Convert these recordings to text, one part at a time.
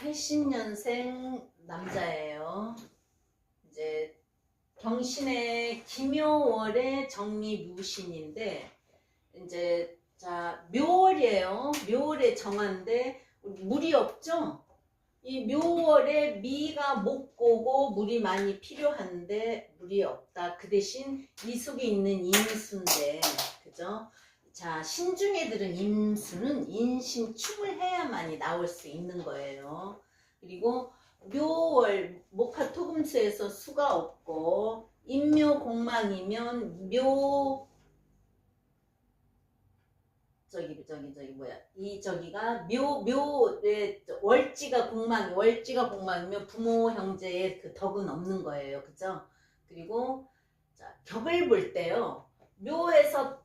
80년생 남자예요. 이제 경신의 김묘월의 정미무신인데 이제 자 묘월이에요. 묘월의 정화인데 물이 없죠. 이 묘월에 미가 목고고 물이 많이 필요한데 물이 없다. 그 대신 이 속에 있는 임수인데 그죠? 자, 신중애들은 임수는 인신충을 해야만이 나올 수 있는 거예요. 그리고 묘월 목화토금수에서 수가 없고 인묘공망이면 묘 뭐야 이 저기가 묘의 월지가 공망이면 부모 형제의 그 덕은 없는 거예요. 그죠? 그리고 자, 격을 볼 때요. 묘에서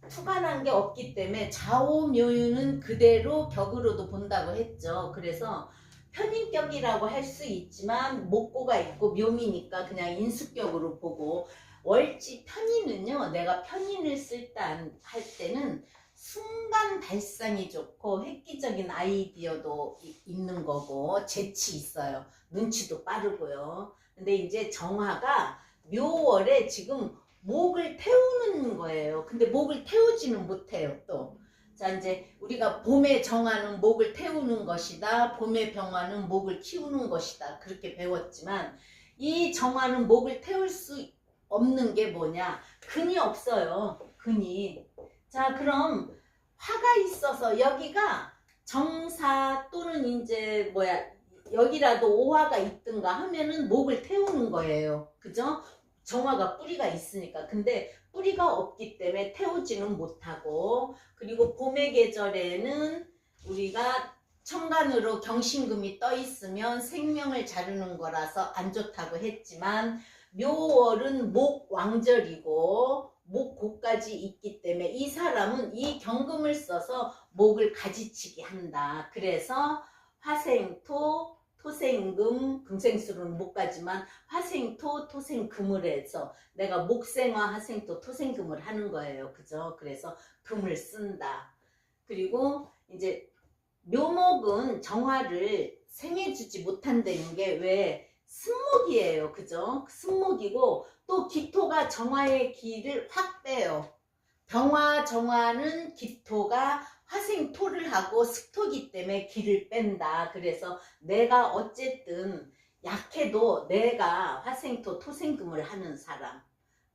투간한 게 없기 때문에 좌우묘유는 그대로 격으로도 본다고 했죠. 그래서 편인격이라고 할 수 있지만 목고가 있고 묘미니까 그냥 인수격으로 보고, 월지 편인은요, 내가 편인을 쓸 때 할 때는 순간 발상이 좋고 획기적인 아이디어도 있는 거고 재치 있어요. 눈치도 빠르고요. 근데 이제 정화가 묘월에 지금 목을 태우는 거예요. 근데 목을 태우지는 못해요. 또 자, 이제 우리가 봄에 정화는 목을 태우는 것이다, 봄에 병화는 목을 키우는 것이다, 그렇게 배웠지만 이 정화는 목을 태울 수 없는 게 뭐냐? 근이 없어요. 근이. 자, 그럼 화가 있어서 여기가 정사 또는 이제 뭐야 여기라도 오화가 있든가 하면은 목을 태우는 거예요. 그죠? 정화가 뿌리가 있으니까. 근데 뿌리가 없기 때문에 태우지는 못하고, 그리고 봄의 계절에는 우리가 천간으로 경신금이 떠 있으면 생명을 자르는 거라서 안 좋다고 했지만, 묘월은 목왕절이고 목고까지 있기 때문에 이 사람은 이 경금을 써서 목을 가지치게 한다. 그래서 화생토, 토생금, 금생수로는 못 가지만 화생토, 토생금을 해서 내가 목생화, 화생토, 토생금을 하는 거예요. 그죠? 그래서 금을 쓴다. 그리고 이제 묘목은 정화를 생해주지 못한다는 게 왜? 승목이에요. 그죠? 승목이고 또 기토가 정화의 기를 확 빼요. 병화 정화는 기토가 화생토를 하고 습토기 때문에 기를 뺀다. 그래서 내가 어쨌든 약해도 내가 화생토 토생금을 하는 사람.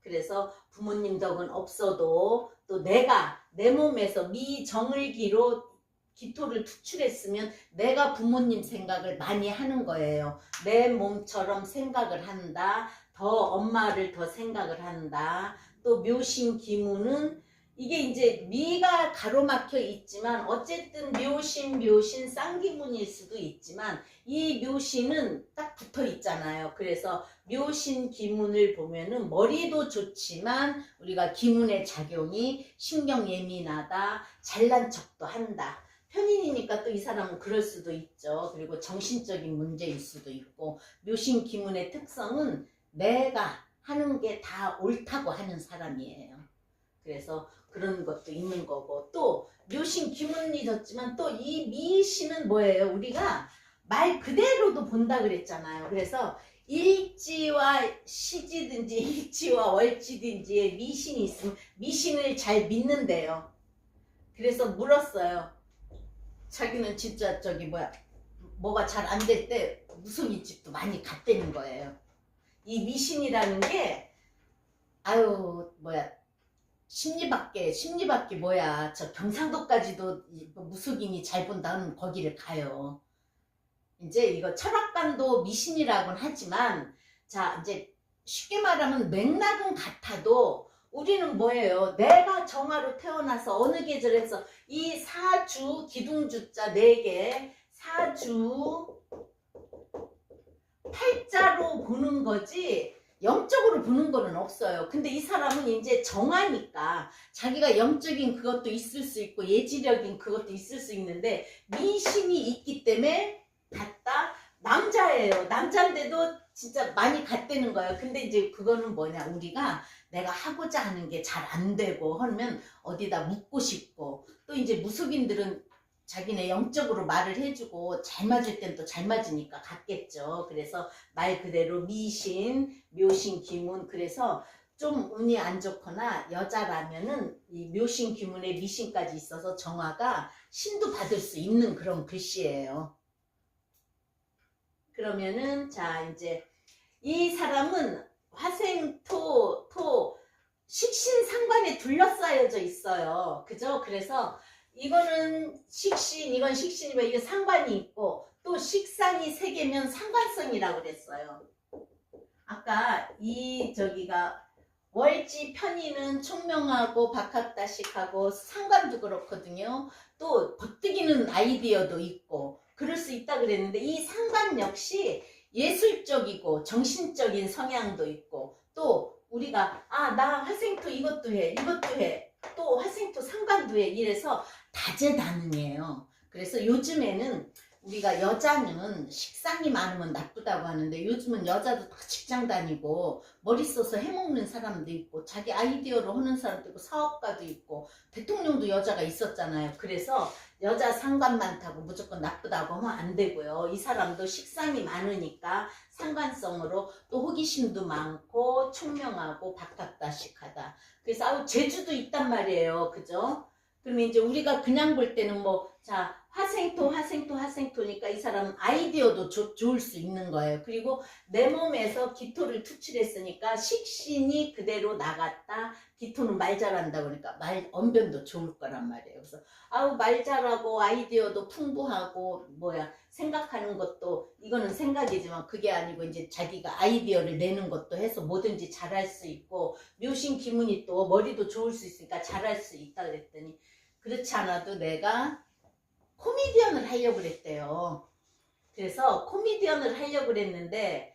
그래서 부모님 덕은 없어도 또 내가 내 몸에서 미정을기로 기토를 투출했으면 내가 부모님 생각을 많이 하는 거예요. 내 몸처럼 생각을 한다. 더 엄마를 더 생각을 한다. 또 묘신 기문은 이게 이제 미가 가로막혀 있지만 어쨌든 묘신 쌍기문일 수도 있지만 이 묘신은 딱 붙어 있잖아요. 그래서 묘신 기문을 보면은 머리도 좋지만 우리가 기문의 작용이 신경 예민하다, 잘난 척도 한다. 편인이니까 또 이 사람은 그럴 수도 있죠. 그리고 정신적인 문제일 수도 있고, 묘신 기문의 특성은 내가 하는 게 다 옳다고 하는 사람이에요. 그래서 그런 것도 있는 거고, 또 묘신 기문이 졌지만 또 이 미신은 뭐예요? 우리가 말 그대로도 본다 그랬잖아요. 그래서 일지와 시지든지 일지와 월지든지에 미신이 있으면 미신을 잘 믿는데요. 그래서 물었어요. 자기는 진짜 뭐가 잘 안 될 때 무속인 집도 많이 갔다는 거예요. 이 미신이라는 게 심리밖에 뭐야. 저 경상도까지도 무속인이 잘 본다는 거기를 가요. 이제 이거 철학관도 미신이라고는 하지만, 자, 이제 쉽게 말하면 맥락은 같아도 우리는 뭐예요? 내가 정화로 태어나서 어느 계절에서 이 사주, 기둥주자 4개, 사주, 팔자로 보는 거지 영적으로 보는 거는 없어요. 근데 이 사람은 이제 정하니까 자기가 영적인 그것도 있을 수 있고 예지력인 그것도 있을 수 있는데 미신이 있기 때문에 갔다. 남자예요. 남자인데도 진짜 많이 갔다는 거예요. 근데 이제 그거는 뭐냐, 우리가 내가 하고자 하는 게 잘 안 되고 하면 어디다 묻고 싶고, 또 이제 무속인들은 자기네 영적으로 말을 해주고 잘 맞을 땐 또 잘 맞으니까 같겠죠. 그래서 말 그대로 미신, 묘신, 기문. 그래서 좀 운이 안 좋거나 여자라면은 이 묘신, 기문에 미신까지 있어서 정화가 신도 받을 수 있는 그런 글씨예요. 그러면은 자 이제 이 사람은 화생토 식신상관에 둘러싸여져 있어요. 그죠? 그래서 이거는 식신, 이건 식신이면 이게 상관이 있고 또 식상이 세 개면 상관성이라고 그랬어요. 아까 이 저기가 월지 편의는 총명하고 박학다식하고 상관도 그렇거든요. 또 버뜩이는 아이디어도 있고 그럴 수 있다 그랬는데 이 상관 역시 예술적이고 정신적인 성향도 있고 또 우리가 나 화생토 이것도 해 이것도 해 또 화생토 상관도 해 이래서 다재다능해요. 그래서 요즘에는 우리가 여자는 식상이 많으면 나쁘다고 하는데 요즘은 여자도 다 직장 다니고 머리 써서 해먹는 사람도 있고 자기 아이디어로 하는 사람도 있고 사업가도 있고 대통령도 여자가 있었잖아요. 그래서 여자 상관 많다고 무조건 나쁘다고 하면 안 되고요. 이 사람도 식상이 많으니까 상관성으로 또 호기심도 많고 총명하고 박학다식하다. 그래서 재주도 있단 말이에요. 그죠? 그러면 이제 우리가 그냥 볼 때는 자 화생토니까 이 사람은 아이디어도 좋을 수 있는 거예요. 그리고 내 몸에서 기토를 투출했으니까 식신이 그대로 나갔다. 기토는 말 잘한다 그러니까 말 언변도 좋을 거란 말이에요. 그래서 말 잘하고 아이디어도 풍부하고 생각하는 것도 이거는 생각이지만 그게 아니고 이제 자기가 아이디어를 내는 것도 해서 뭐든지 잘할 수 있고 묘신 기문이 또 머리도 좋을 수 있으니까 잘할 수 있다 그랬더니 그렇지 않아도 내가 코미디언을 하려고 그랬대요. 그래서 코미디언을 하려고 그랬는데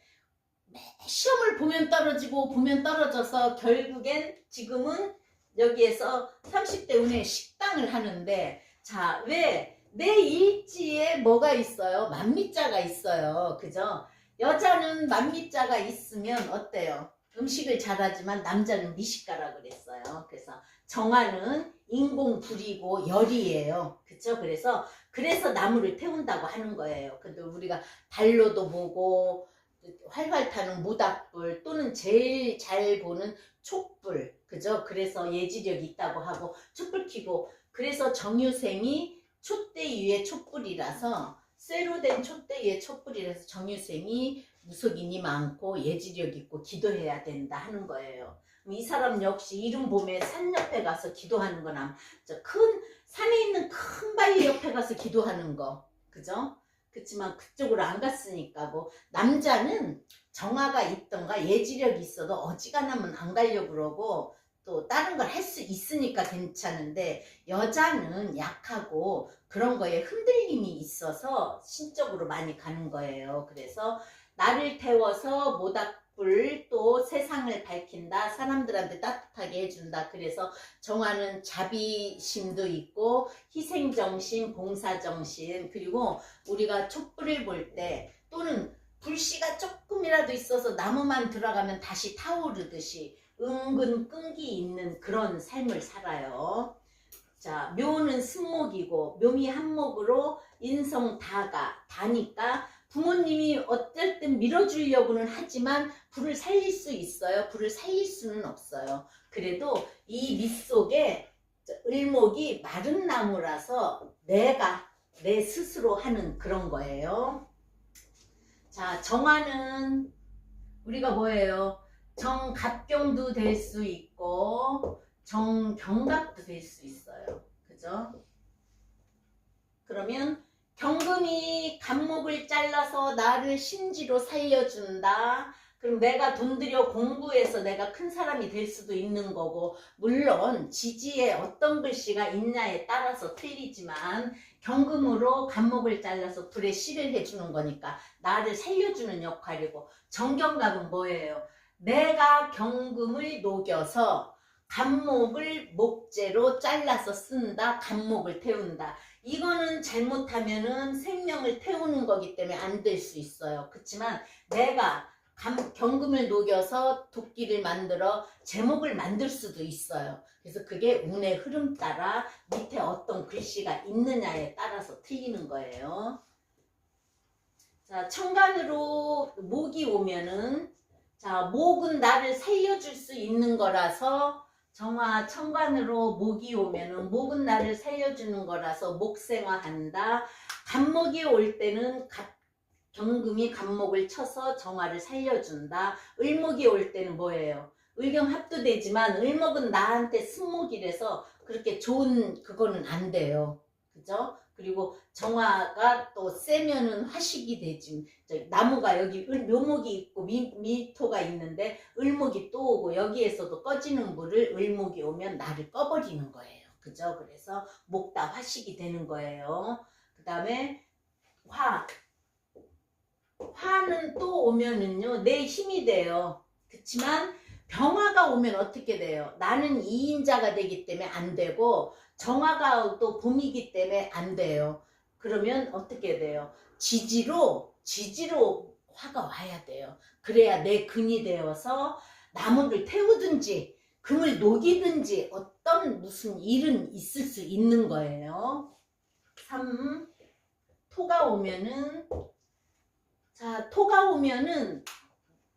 시험을 보면 떨어지고 보면 떨어져서 결국엔 지금은 여기에서 30대 운에 식당을 하는데 자, 왜 내 일지에 뭐가 있어요? 만미자가 있어요. 그죠? 여자는 만미자가 있으면 어때요? 음식을 잘하지만 남자는 미식가라고 그랬어요. 그래서 정화는 인공불이고 열이에요. 그쵸? 그래서 나무를 태운다고 하는 거예요. 근데 우리가 달로도 보고 활활 타는 모닥불 또는 제일 잘 보는 촛불. 그죠? 그래서 예지력이 있다고 하고 촛불 켜고 그래서 정유생이 촛대 위에 촛불이라서 쇠로 된 촛대 위에 촛불이라서 정유생이 무속인이 많고 예지력 있고 기도해야 된다 하는 거예요. 이 사람 역시 이른 봄에 산 옆에 가서 기도하는 거나 산에 있는 큰 바위 옆에 가서 기도하는 거. 그죠? 그렇지만 그쪽으로 안 갔으니까 남자는 정화가 있던가 예지력이 있어도 어지간하면 안 가려고 그러고 또 다른 걸 할 수 있으니까 괜찮은데 여자는 약하고 그런 거에 흔들림이 있어서 신적으로 많이 가는 거예요. 그래서 나를 태워서 모닥불 또 세상을 밝힌다. 사람들한테 따뜻하게 해준다. 그래서 정화는 자비심도 있고 희생정신, 봉사정신 그리고 우리가 촛불을 볼 때 또는 불씨가 조금이라도 있어서 나무만 들어가면 다시 타오르듯이 은근 끈기 있는 그런 삶을 살아요. 자, 묘는 승목이고 묘미 한목으로 인성 다니까 부모님이 어떨 땐 밀어주려고는 하지만 불을 살릴 수 있어요. 불을 살릴 수는 없어요. 그래도 이 밑 속에 을목이 마른 나무라서 내가 내 스스로 하는 그런 거예요. 자, 정화는 우리가 뭐예요? 정갑경도 될 수 있고 정경갑도 될 수 있어요. 그죠? 그러면 경금이 갑목을 잘라서 나를 신지로 살려준다. 그럼 내가 돈 들여 공부해서 내가 큰 사람이 될 수도 있는 거고 물론 지지에 어떤 글씨가 있냐에 따라서 틀리지만 경금으로 갑목을 잘라서 불에 씨를 해주는 거니까 나를 살려주는 역할이고 정경갑은 뭐예요? 내가 경금을 녹여서 갑목을 목재로 잘라서 쓴다. 갑목을 태운다. 이거는 잘못하면은 생명을 태우는 거기 때문에 안 될 수 있어요. 그렇지만 내가 경금을 녹여서 도끼를 만들어 제목을 만들 수도 있어요. 그래서 그게 운의 흐름 따라 밑에 어떤 글씨가 있느냐에 따라서 틀리는 거예요. 자, 천간으로 목이 오면은, 자, 목은 나를 살려줄 수 있는 거라서, 정화 천간으로 목이 오면은 목은 나를 살려주는 거라서 목생화한다. 간목이 올 때는 경금이 간목을 쳐서 정화를 살려준다. 을목이 올 때는 뭐예요? 을경합도되지만 을목은 나한테 승목이라서 그렇게 좋은 그거는 안 돼요. 그죠? 그리고 정화가 또 세면은 화식이 되지. 나무가 여기 묘목이 있고 미토가 있는데 을목이 또 오고 여기에서도 꺼지는 불을 을목이 오면 나를 꺼버리는 거예요. 그죠? 그래서 목다 화식이 되는 거예요. 그 다음에 화는 또 오면은요 내 힘이 돼요. 그렇지만 병화가 오면 어떻게 돼요? 나는 2인자가 되기 때문에 안 되고 정화가 또 봄이기 때문에 안 돼요. 그러면 어떻게 돼요? 지지로 화가 와야 돼요. 그래야 내 근이 되어서 나무를 태우든지 금을 녹이든지 어떤 무슨 일은 있을 수 있는 거예요. 3. 토가 오면은, 자, 토가 오면은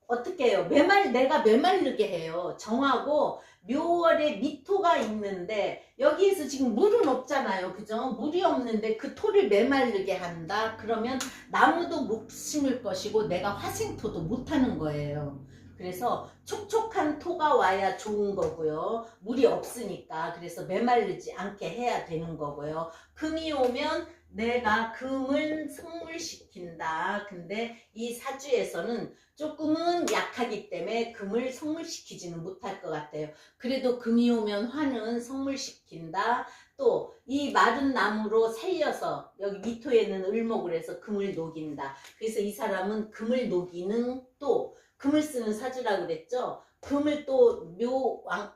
어떻게 해요? 내가 메마르게 해요. 정하고 묘월에 미토가 있는데 여기에서 지금 물은 없잖아요. 그죠? 물이 없는데 그 토를 메마르게 한다. 그러면 나무도 못 심을 것이고 내가 화생토도 못 하는 거예요. 그래서 촉촉한 토가 와야 좋은 거고요. 물이 없으니까 그래서 메마르지 않게 해야 되는 거고요. 금이 오면 내가 금을 성물시킨다. 근데 이 사주에서는 조금은 약하기 때문에 금을 성물시키지는 못할 것 같아요. 그래도 금이 오면 화는 성물시킨다. 또 이 마른 나무로 살려서 여기 미토에는 을목을 해서 금을 녹인다. 그래서 이 사람은 금을 녹이는 또 금을 쓰는 사주라고 그랬죠. 금을 또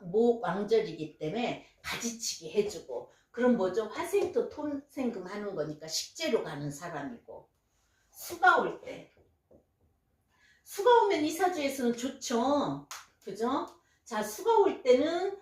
목 왕절이기 때문에 가지치기 해주고 그럼 뭐죠? 화생토 톤생금 하는 거니까 식재로 가는 사람이고 수가 올 때 수가 오면 이 사주에서는 좋죠. 그죠? 자, 수가 올 때는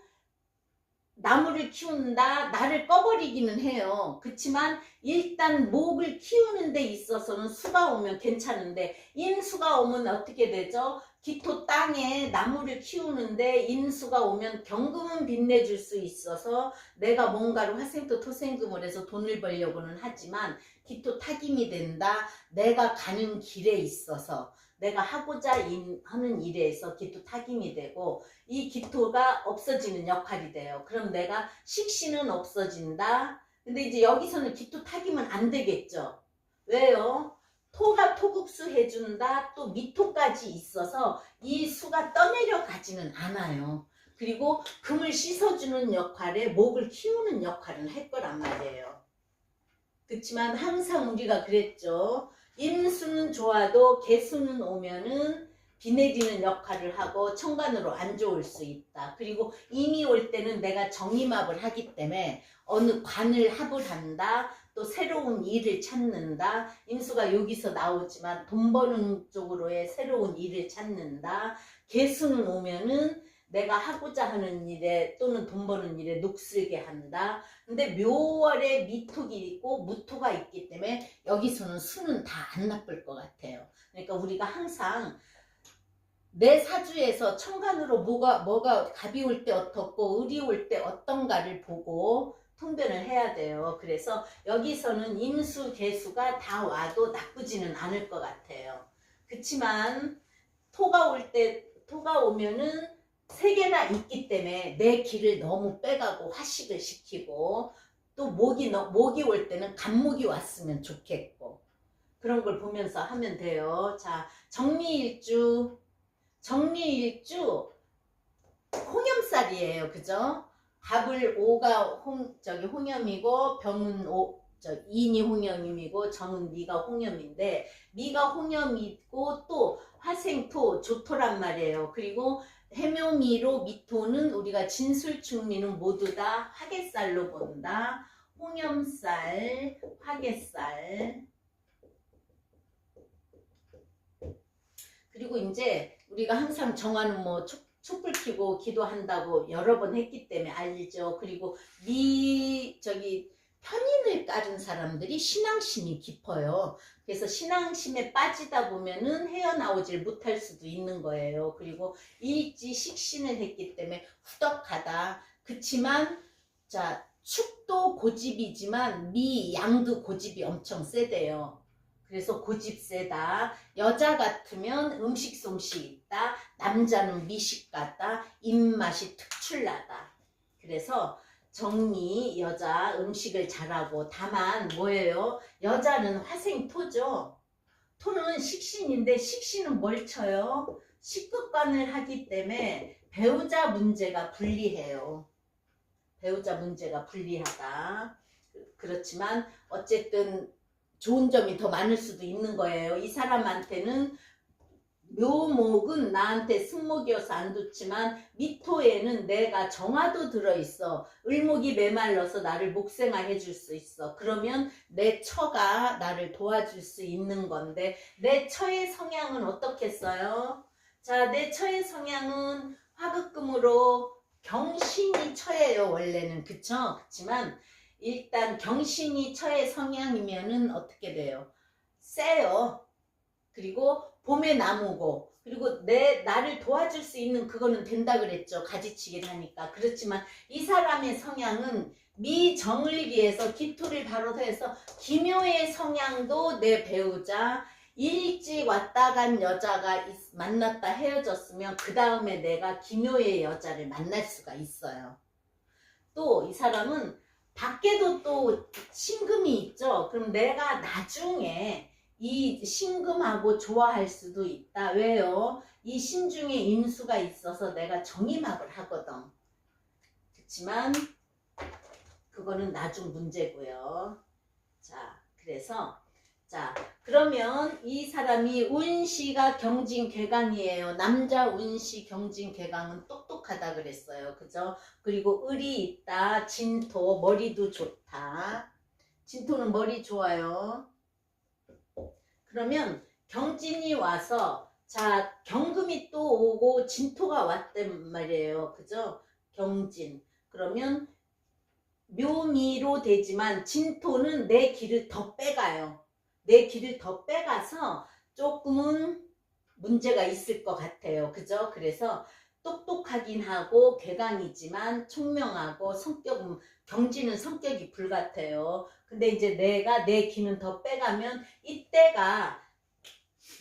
나무를 키운다. 나를 꺼버리기는 해요. 그렇지만 일단 목을 키우는 데 있어서는 수가 오면 괜찮은데 인수가 오면 어떻게 되죠? 기토 땅에 나무를 키우는데 인수가 오면 경금은 빛내줄 수 있어서 내가 뭔가를 화생토 토생금을 해서 돈을 벌려고는 하지만 기토 타김이 된다. 내가 가는 길에 있어서 내가 하고자 하는 일에서 기토 타김이 되고 이 기토가 없어지는 역할이 돼요. 그럼 내가 식신은 없어진다. 근데 이제 여기서는 기토 타기면 안 되겠죠. 왜요? 토가 토국수 해준다. 또 미토까지 있어서 이 수가 떠내려 가지는 않아요. 그리고 금을 씻어주는 역할에 목을 키우는 역할은 할 거란 말이에요. 그렇지만 항상 우리가 그랬죠. 임수는 좋아도 개수는 오면은 비 내리는 역할을 하고 천간으로 안 좋을 수 있다. 그리고 임이 올 때는 내가 정임합을 하기 때문에 어느 관을 합을 한다. 또 새로운 일을 찾는다. 임수가 여기서 나오지만 돈 버는 쪽으로의 새로운 일을 찾는다. 개수는 오면은 내가 하고자 하는 일에 또는 돈 버는 일에 녹슬게 한다. 근데 묘월에 미토가 있고 무토가 있기 때문에 여기서는 수는 다 안 나쁠 것 같아요. 그러니까 우리가 항상 내 사주에서 천간으로 뭐가 갑이 올 때 어떻고 을이 올 때 어떤가를 보고 통변을 해야 돼요. 그래서 여기서는 임수, 개수가 다 와도 나쁘지는 않을 것 같아요. 그렇지만 토가 오면은 세 개나 있기 때문에 내 길을 너무 빼가고 화식을 시키고 또 목이 올 때는 간목이 왔으면 좋겠고 그런 걸 보면서 하면 돼요. 자, 정리일주 홍염살이에요. 그죠? 갑을 오가 홍염이고 병은 인이 홍염이고 정은 미가 홍염인데 미가 홍염이고 또 화생토 조토란 말이에요. 그리고 해묘미로 미토는 우리가 진술충미는 모두 다 화개살로 본다. 홍염살, 화개살. 그리고 이제 우리가 항상 정화는 뭐 촛불 켜고 기도한다고 여러 번 했기 때문에 알죠. 그리고 편인을 깔은 사람들이 신앙심이 깊어요. 그래서 신앙심에 빠지다 보면은 헤어나오질 못할 수도 있는 거예요. 그리고 일지 식신을 했기 때문에 후덕하다. 그치만 자, 축도 고집이지만 미 양도 고집이 엄청 세대요. 그래서 고집 세다. 여자 같으면 음식 솜씨 있다. 남자는 미식 같다. 입맛이 특출나다. 그래서 정리 여자 음식을 잘하고, 다만 뭐예요? 여자는 화생토죠. 토는 식신인데 식신은 뭘 쳐요? 식극관을 하기 때문에 배우자 문제가 불리해요. 배우자 문제가 불리하다. 그렇지만 어쨌든 좋은 점이 더 많을 수도 있는 거예요. 이 사람한테는 묘목은 나한테 승목이어서 안 좋지만 미토에는 내가 정화도 들어있어. 을목이 메말라서 나를 목생화 해줄 수 있어. 그러면 내 처가 나를 도와줄 수 있는 건데, 내 처의 성향은 어떻겠어요? 자, 내 처의 성향은 화극금으로 경신이 처예요. 원래는. 그쵸? 그렇지만 일단 경신이 처의 성향이면은 어떻게 돼요? 세요. 그리고 봄에 나무고, 그리고 나를 도와줄 수 있는 그거는 된다 그랬죠. 가지치기를 하니까. 그렇지만 이 사람의 성향은 미정을기에서 기토를 바로 해서 기묘의 성향도 내 배우자, 일찍 왔다 간 여자가 만났다 헤어졌으면 그 다음에 내가 기묘의 여자를 만날 수가 있어요. 또 이 사람은 밖에도 또 신금이 있죠. 그럼 내가 나중에 이 신금하고 좋아할 수도 있다. 왜요? 이 신중에 인수가 있어서 내가 정임합을 하거든. 그렇지만 그거는 나중 문제고요. 자, 그래서 자, 그러면 이 사람이 운시가 경진괴강이에요. 남자 운시 경진괴강은 똑똑하다 그랬어요. 그죠? 그리고 을이 있다. 진토, 머리도 좋다. 진토는 머리 좋아요. 그러면 경진이 와서, 자, 경금이 또 오고 진토가 왔단 말이에요. 그죠? 경진. 그러면 묘미로 되지만 진토는 내 길을 더 빼가요. 내 길을 더 빼가서 조금은 문제가 있을 것 같아요. 그죠? 그래서 똑똑하긴 하고 괴강이지만 총명하고 성격은, 경진은 성격이 불같아요. 근데 이제 내가 내 기는 더 빼가면 이때가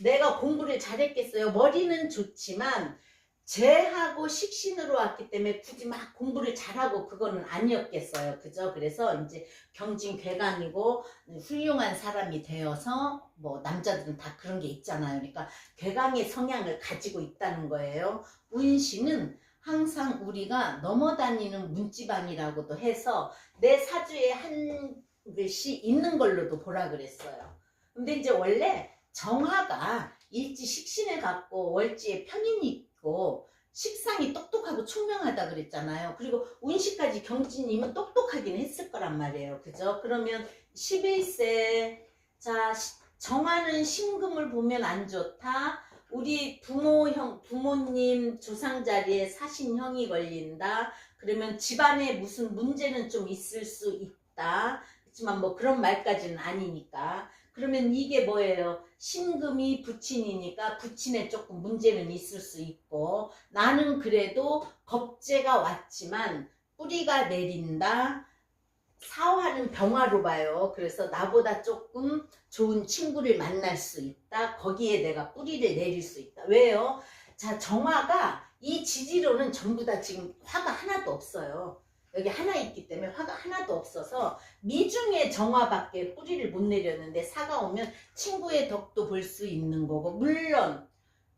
내가 공부를 잘했겠어요. 머리는 좋지만 재하고 식신으로 왔기 때문에 굳이 막 공부를 잘하고 그거는 아니었겠어요. 그죠? 그래서 이제 경진괴강이고 훌륭한 사람이 되어서, 뭐 남자들은 다 그런 게 있잖아요. 그러니까 괴강의 성향을 가지고 있다는 거예요. 운시는 항상 우리가 넘어다니는 문지방이라고도 해서 내 사주에 한 글씨 있는 걸로도 보라 그랬어요. 근데 이제 원래 정화가 일지 식신을 갖고 월지에 편인이 있고 식상이 똑똑하고 총명하다 그랬잖아요. 그리고 운시까지 경진이면 똑똑하긴 했을 거란 말이에요. 그죠? 그러면 11세, 자, 정화는 신금을 보면 안 좋다. 우리 부모님 조상 자리에 사신형이 걸린다. 그러면 집안에 무슨 문제는 좀 있을 수 있다. 그렇지만 뭐 그런 말까지는 아니니까. 그러면 이게 뭐예요? 신금이 부친이니까 부친에 조금 문제는 있을 수 있고, 나는 그래도 겁재가 왔지만 뿌리가 내린다. 사화는 병화로 봐요. 그래서 나보다 조금 좋은 친구를 만날 수 있다. 거기에 내가 뿌리를 내릴 수 있다. 왜요? 자, 정화가 이 지지로는 전부 다 지금 화가 하나도 없어요. 여기 하나 있기 때문에 화가 하나도 없어서 미중의 정화밖에 뿌리를 못 내렸는데, 사가 오면 친구의 덕도 볼 수 있는 거고, 물론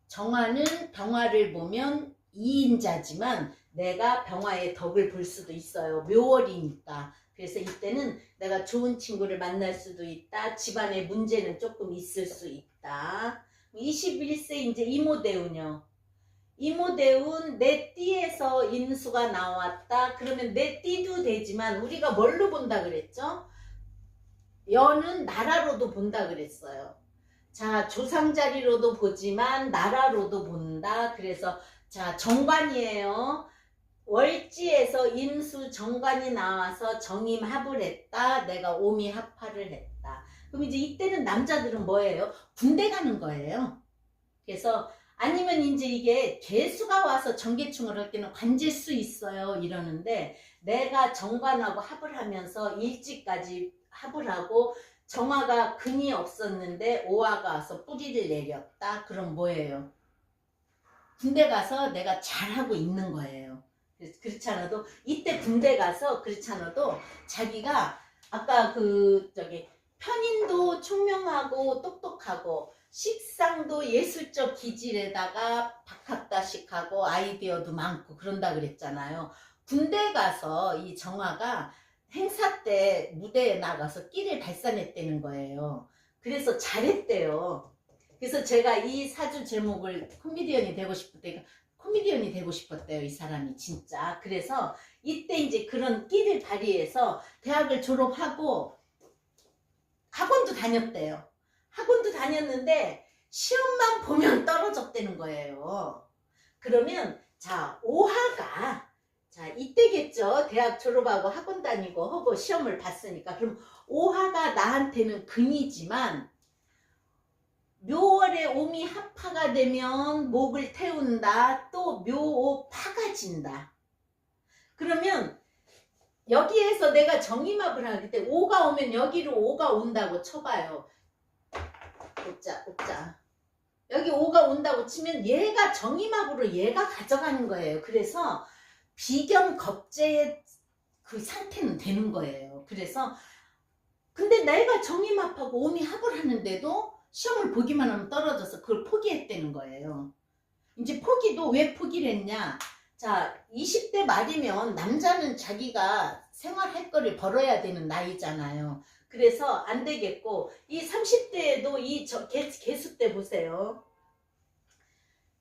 정화는 병화를 보면 이인자지만 내가 병화의 덕을 볼 수도 있어요. 묘월이니까. 그래서 이때는 내가 좋은 친구를 만날 수도 있다. 집안에 문제는 조금 있을 수 있다. 21세 이제 이모대운요. 이모대운 내 띠에서 인수가 나왔다. 그러면 내 띠도 되지만 우리가 뭘로 본다 그랬죠? 연은 나라로도 본다 그랬어요. 자, 조상자리로도 보지만 나라로도 본다. 그래서 자, 정관이에요. 월지에서 임수 정관이 나와서 정임합을 했다. 내가 오미합파를 했다. 그럼 이제 이때는 남자들은 뭐예요? 군대 가는 거예요. 그래서 아니면 이제 이게 개수가 와서 정계충을 할 때는 관제수 있어요. 이러는데 내가 정관하고 합을 하면서 일지까지 합을 하고 정화가 근이 없었는데 오화가 와서 뿌리를 내렸다. 그럼 뭐예요? 군대 가서 내가 잘하고 있는 거예요. 그렇지 않아도 이때 군대 가서 그렇지 않아도 자기가 아까 그 저기 편인도 총명하고 똑똑하고 식상도 예술적 기질에다가 박학다식하고 아이디어도 많고 그런다 그랬잖아요. 군대 가서 이 정화가 행사 때 무대에 나가서 끼를 발산했다는 거예요. 그래서 잘했대요. 그래서 제가 이 사주 제목을 코미디언이 되고 싶었대요. 코미디언이 되고 싶었대요, 이 사람이 진짜. 그래서 이때 이제 그런 끼를 발휘해서 대학을 졸업하고 학원도 다녔대요. 학원도 다녔는데 시험만 보면 떨어졌다는 거예요. 그러면 자, 오하가 자, 이때겠죠. 대학 졸업하고 학원 다니고 하고 시험을 봤으니까. 그럼 오하가 나한테는 근이지만 묘월에 오미 합파가 되면 목을 태운다. 또 묘오파가 진다. 그러면 여기에서 내가 정임합을 하기 때문에 오가 오면 여기로 오가 온다고 쳐봐요. 옵자. 여기 오가 온다고 치면 얘가 정임합으로 얘가 가져가는 거예요. 그래서 비견겁제의 그 상태는 되는 거예요. 그래서 근데 내가 정임합하고 오미합을 하는데도 시험을 보기만 하면 떨어져서 그걸 포기했다는 거예요. 이제 포기도 왜 포기를 했냐? 자, 20대 말이면 남자는 자기가 생활할 거를 벌어야 되는 나이잖아요. 그래서 안 되겠고 이 30대에도 이 개수 때 보세요.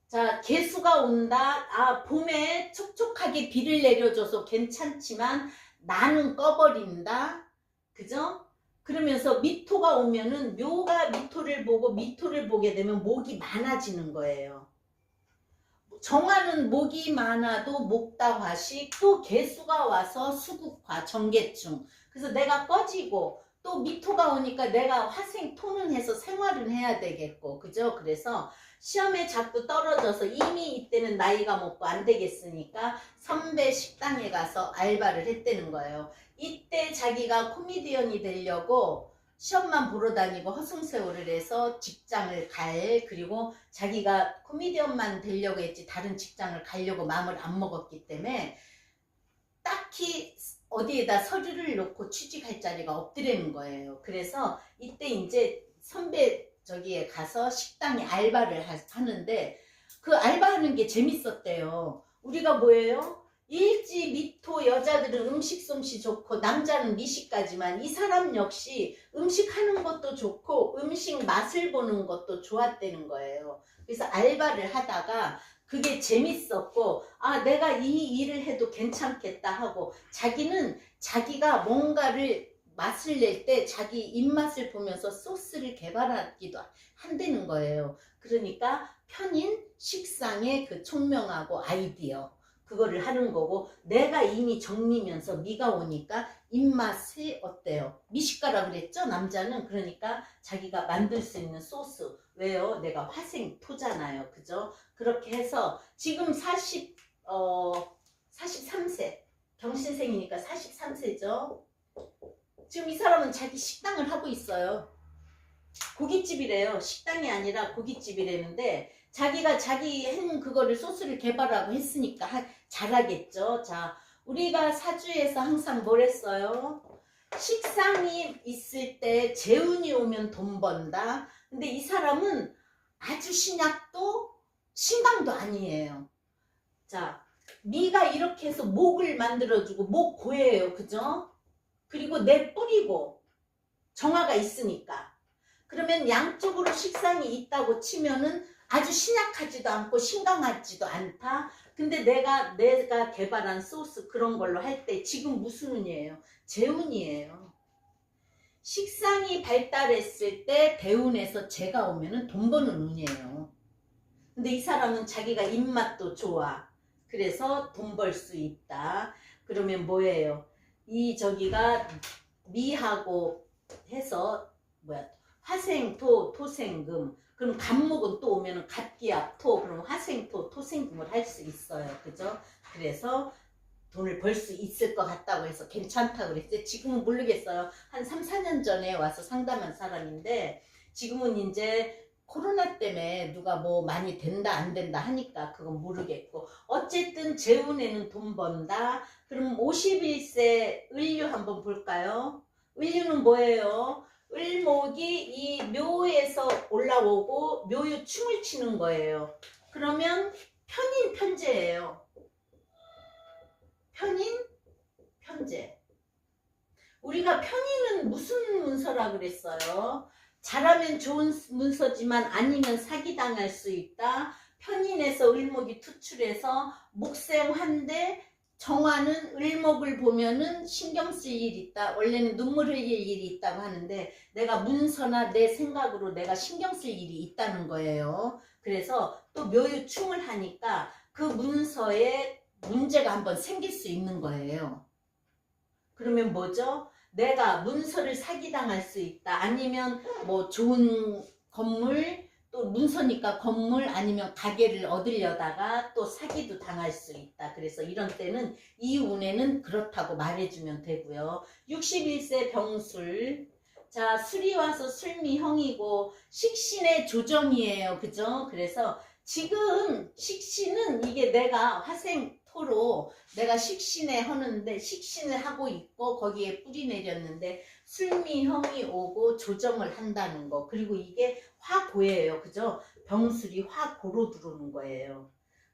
자, 개수가 온다. 아, 봄에 촉촉하게 비를 내려줘서 괜찮지만 나는 꺼버린다. 그죠? 그러면서 미토가 오면은 묘가 미토를 보고 미토를 보게 되면 목이 많아지는 거예요. 정화는 목이 많아도 목다화식, 또 개수가 와서 수국화, 정계충. 그래서 내가 꺼지고 또 미토가 오니까 내가 화생토는 해서 생활은 해야 되겠고, 그죠? 그래서 시험에 자꾸 떨어져서 이미 이때는 나이가 먹고 안 되겠으니까 선배 식당에 가서 알바를 했다는 거예요. 이때 자기가 코미디언이 되려고 시험만 보러 다니고 허송세월을 해서 직장을 그리고 자기가 코미디언만 되려고 했지 다른 직장을 가려고 마음을 안 먹었기 때문에 딱히 어디에다 서류를 놓고 취직할 자리가 없더라는 거예요. 그래서 이때 이제 선배 저기에 가서 식당에 알바를 하는데 그 알바하는 게 재밌었대요. 우리가 뭐예요? 일지 미토 여자들은 음식 솜씨 좋고 남자는 미식가지만 이 사람 역시 음식 하는 것도 좋고 음식 맛을 보는 것도 좋았다는 거예요. 그래서 알바를 하다가 그게 재밌었고 아 내가 이 일을 해도 괜찮겠다 하고 자기는 자기가 뭔가를 맛을 낼 때 자기 입맛을 보면서 소스를 개발하기도 한다는 거예요. 그러니까 편인 식상의 그 총명하고 아이디어 그거를 하는 거고 내가 이미 정리면서 미가 오니까 입맛이 어때요? 미식가라 그랬죠? 남자는. 그러니까 자기가 만들 수 있는 소스. 왜요? 내가 화생토잖아요. 그죠? 그렇게 해서 지금 43세 경신생이니까 43세죠? 지금 이 사람은 자기 식당을 하고 있어요. 고깃집이래요. 식당이 아니라 고깃집이라는데 자기가 자기 한 그거를 소스를 개발하고 했으니까 잘하겠죠. 자, 우리가 사주에서 항상 뭘 했어요? 식상이 있을 때 재운이 오면 돈 번다. 근데 이 사람은 아주 신약도 신강도 아니에요. 자, 미가 이렇게 해서 목을 만들어주고 목 고예요. 그죠? 그리고 내 뿌리고 정화가 있으니까. 그러면 양쪽으로 식상이 있다고 치면은 아주 신약하지도 않고 신강하지도 않다. 근데 내가 개발한 소스 그런 걸로 할 때 지금 무슨 운이에요? 재운이에요. 식상이 발달했을 때 대운에서 재가 오면은 돈 버는 운이에요. 근데 이 사람은 자기가 입맛도 좋아. 그래서 돈 벌 수 있다. 그러면 뭐예요? 이 저기가 미하고 해서 뭐야? 화생토, 토생금. 그럼 간목은 또 오면은 갑기압토. 그럼 화생토, 토생금을 할 수 있어요. 그죠? 그래서 돈을 벌 수 있을 것 같다고 해서 괜찮다고 그랬지. 지금은 모르겠어요. 한 3, 4년 전에 와서 상담한 사람인데 지금은 이제 코로나 때문에 누가 뭐 많이 된다 안 된다 하니까 그건 모르겠고 어쨌든 재운에는 돈 번다. 그럼 51세 을류 한번 볼까요? 을류는 뭐예요? 을목이 이 묘에서 올라오고 묘유 춤을 추는 거예요. 그러면 편인 편제예요. 편인 편제. 우리가 편인은 무슨 문서라 그랬어요? 잘하면 좋은 문서지만 아니면 사기당할 수 있다. 편인에서 을목이 투출해서 목생한데 정화는 을목을 보면은 신경 쓸 일이 있다. 원래는 눈물 흘릴 일이 있다고 하는데 내가 문서나 내 생각으로 내가 신경 쓸 일이 있다는 거예요. 그래서 또 묘유충을 하니까 그 문서에 문제가 한번 생길 수 있는 거예요. 그러면 뭐죠? 내가 문서를 사기당할 수 있다. 아니면 뭐 좋은 건물, 또 문서니까 건물 아니면 가게를 얻으려다가 또 사기도 당할 수 있다. 그래서 이런 때는 이 운에는 그렇다고 말해주면 되고요. 61세 병술. 자, 술이 와서 술미형이고 식신의 조정이에요. 그죠? 그래서 지금 식신은 이게 내가 화생토로 내가 식신에 하는데 식신을 하고 있고 거기에 뿌리 내렸는데 술미형이 오고 조정을 한다는 거. 그리고 이게 화고예요. 그죠? 병술이 화고로 들어오는 거예요.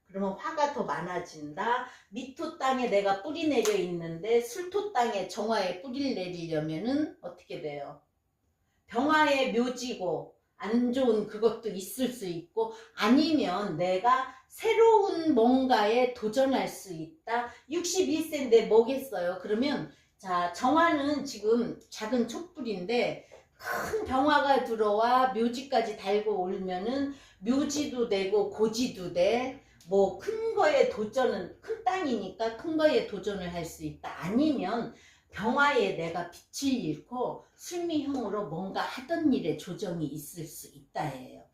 그러면 화가 더 많아진다. 미토 땅에 내가 뿌리 내려 있는데 술토 땅에 정화에 뿌리를 내리려면은 어떻게 돼요? 병화의 묘지고 안 좋은 그것도 있을 수 있고 아니면 내가 새로운 뭔가에 도전할 수 있다. 61세인데 뭐겠어요? 그러면 자 정화는 지금 작은 촛불인데 큰 병화가 들어와 묘지까지 달고 오면은 묘지도 되고 고지도 돼. 뭐 큰 거에 도전은 큰 땅이니까 큰 거에 도전을 할 수 있다. 아니면 병화에 내가 빛을 잃고 술미형으로 뭔가 하던 일에 조정이 있을 수 있다예요.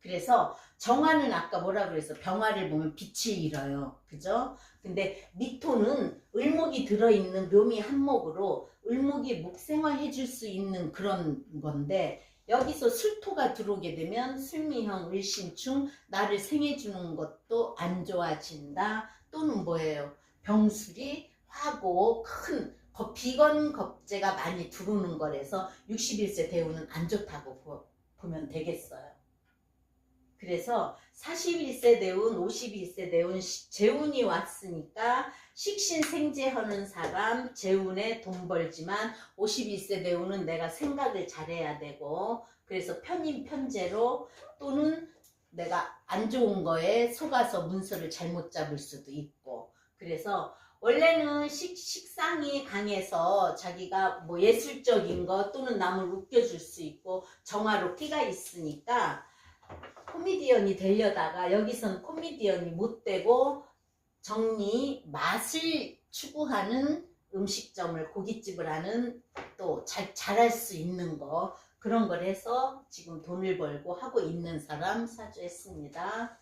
그래서 정화는 아까 뭐라 그랬어? 병화를 보면 빛을 잃어요. 그죠? 근데 미토는 을목이 들어있는 묘미 한목으로 을목이 목생화 해줄 수 있는 그런 건데 여기서 술토가 들어오게 되면 술미형, 을신충 나를 생해주는 것도 안 좋아진다. 또는 뭐예요? 병술이 화고 큰 비건 겁재가 많이 들어오는 거라서 61세 대운은 안 좋다고 보면 되겠어요. 그래서 41세 대운, 51세 대운 재운이 왔으니까 식신생재하는 사람 재운에 돈 벌지만 51세 대운은 내가 생각을 잘해야 되고 그래서 편인편제로 또는 내가 안 좋은 거에 속아서 문서를 잘못 잡을 수도 있고 그래서 원래는 식상이 강해서 자기가 뭐 예술적인 거 또는 남을 웃겨줄 수 있고 정화로 끼가 있으니까 코미디언이 되려다가 여기선 코미디언이 못 되고 정리 맛을 추구하는 음식점을 고깃집을 하는 또 잘할 수 있는 거 그런 걸 해서 지금 돈을 벌고 하고 있는 사람 사주했습니다.